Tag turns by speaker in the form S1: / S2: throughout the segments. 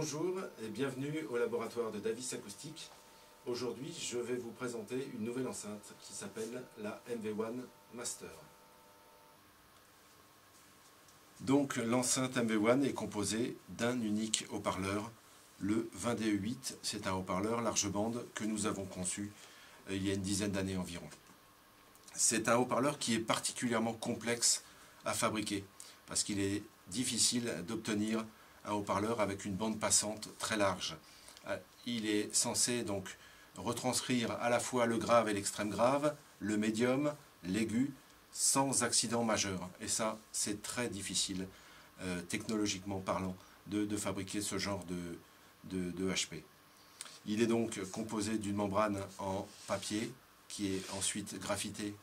S1: Bonjour et bienvenue au laboratoire de Davis Acoustique. Aujourd'hui, je vais vous présenter une nouvelle enceinte qui s'appelle la MV1 Master. Donc l'enceinte MV1 est composée d'un unique haut-parleur, le 20DE8. C'est un haut-parleur large bande que nous avons conçu il y a une dizaine d'années environ. C'est un haut-parleur qui est particulièrement complexe à fabriquer parce qu'il est difficile d'obtenir un haut-parleur avec une bande passante très large. Il est censé donc retranscrire à la fois le grave et l'extrême grave, le médium, l'aigu, sans accident majeur. Et ça, c'est très difficile, technologiquement parlant, de fabriquer ce genre de HP. Il est donc composé d'une membrane en papier qui est ensuite graphitée.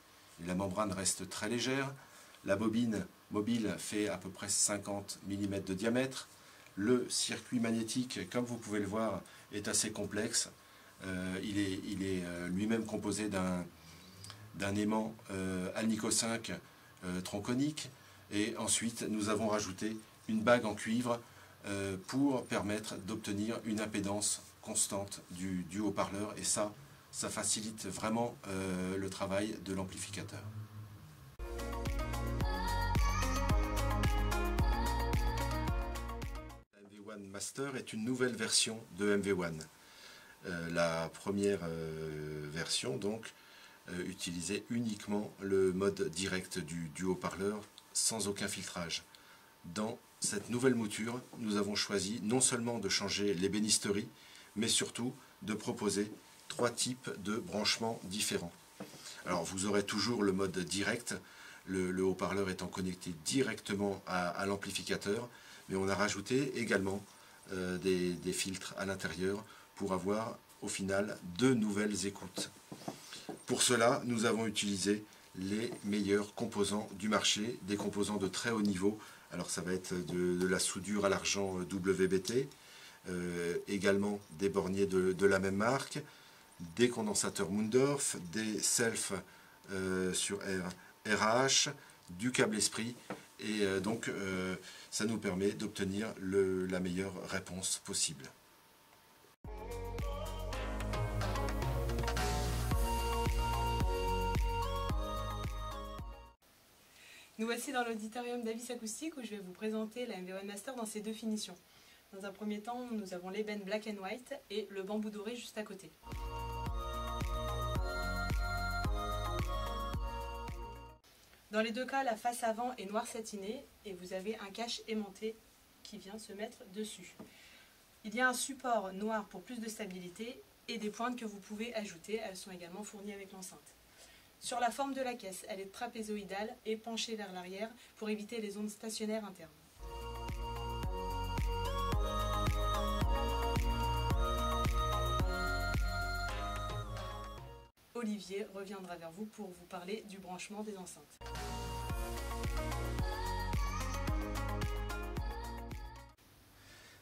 S1: Et la membrane reste très légère. La bobine mobile fait à peu près 50 mm de diamètre. Le circuit magnétique, comme vous pouvez le voir, est assez complexe. Il est lui-même composé d'un aimant Alnico 5 tronconique. Et ensuite, nous avons rajouté une bague en cuivre pour permettre d'obtenir une impédance constante du haut-parleur. Et ça facilite vraiment le travail de l'amplificateur. La MV1 Master est une nouvelle version de MV1. La première version donc utilisait uniquement le mode direct du haut-parleur sans aucun filtrage. Dans cette nouvelle mouture, nous avons choisi non seulement de changer l'ébénisterie, mais surtout de proposer 3 types de branchements différents. Alors vous aurez toujours le mode direct, le haut-parleur étant connecté directement à l'amplificateur, mais on a rajouté également des filtres à l'intérieur pour avoir au final 2 nouvelles écoutes. Pour cela, nous avons utilisé les meilleurs composants du marché, des composants de très haut niveau. Alors ça va être de la soudure à l'argent WBT, également des borniers de la même marque, des condensateurs Mundorf, des selfs sur RH, du câble esprit, et donc ça nous permet d'obtenir la meilleure réponse possible.
S2: Nous voici dans l'auditorium Davis Acoustique où je vais vous présenter la MV1 Master dans ses 2 finitions. Dans un premier temps, nous avons l'ébène Black and White et le bambou doré juste à côté. Dans les 2 cas, la face avant est noir satiné et vous avez un cache aimanté qui vient se mettre dessus. Il y a un support noir pour plus de stabilité et des pointes que vous pouvez ajouter. Elles sont également fournies avec l'enceinte. Sur la forme de la caisse, elle est trapézoïdale et penchée vers l'arrière pour éviter les ondes stationnaires internes. Olivier reviendra vers vous pour vous parler du branchement des enceintes.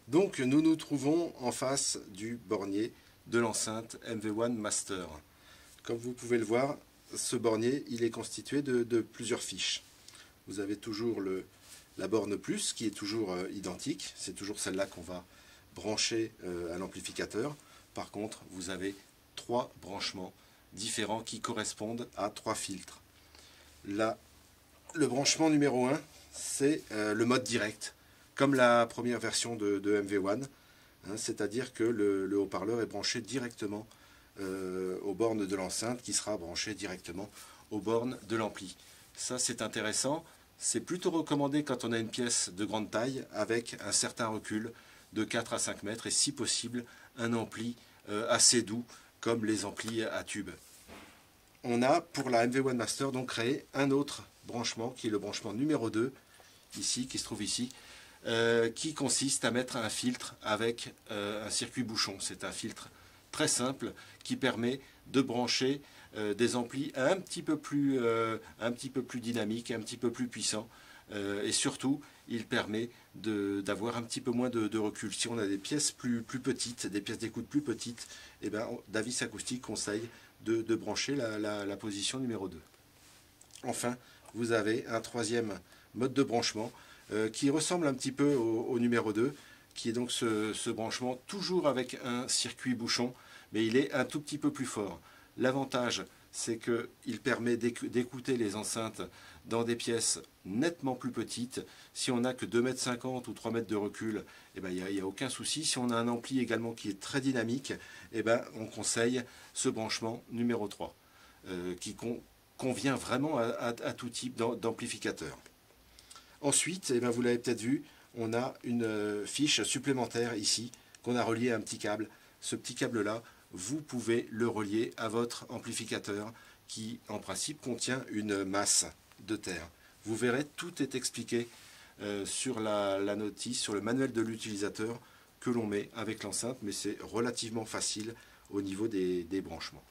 S1: Donc nous nous trouvons en face du bornier de l'enceinte MV1 Master. Comme vous pouvez le voir, ce bornier il est constitué de plusieurs fiches. Vous avez toujours la borne plus qui est toujours identique, c'est toujours celle-là qu'on va brancher à l'amplificateur. Par contre, vous avez 3 branchements différents qui correspondent à 3 filtres. Là, le branchement numéro 1, c'est le mode direct, comme la première version de MV1, hein, c'est-à-dire que le haut-parleur est branché directement aux bornes de l'enceinte qui sera branché directement aux bornes de l'ampli. Ça c'est intéressant, c'est plutôt recommandé quand on a une pièce de grande taille avec un certain recul de 4 à 5 mètres et si possible un ampli assez doux comme les amplis à tube. On a pour la MV1 Master donc créé un autre branchement qui est le branchement numéro 2, ici, qui se trouve ici, qui consiste à mettre un filtre avec un circuit bouchon. C'est un filtre très simple qui permet de brancher des amplis un petit peu plus dynamiques, un petit peu plus puissants et surtout il permet d'avoir un petit peu moins de recul. Si on a des pièces plus petites, des pièces d'écoute plus petites, eh ben, Davis Acoustique conseille de brancher la position numéro 2. Enfin, vous avez un 3e mode de branchement qui ressemble un petit peu au numéro 2, qui est donc ce branchement, toujours avec un circuit bouchon, mais il est un tout petit peu plus fort. L'avantage, c'est qu'il permet d'écouter les enceintes dans des pièces nettement plus petites. Si on n'a que 2,50 m ou 3 mètres de recul, eh ben, il n'y a aucun souci. Si on a un ampli également qui est très dynamique, eh ben, on conseille ce branchement numéro 3, qui convient vraiment à tout type d'amplificateur. Ensuite, eh ben, vous l'avez peut-être vu, on a une fiche supplémentaire ici, qu'on a reliée à un petit câble. Ce petit câble-là, vous pouvez le relier à votre amplificateur qui, en principe, contient une masse de terre. Vous verrez, tout est expliqué sur la notice, sur le manuel de l'utilisateur que l'on met avec l'enceinte, mais c'est relativement facile au niveau des branchements.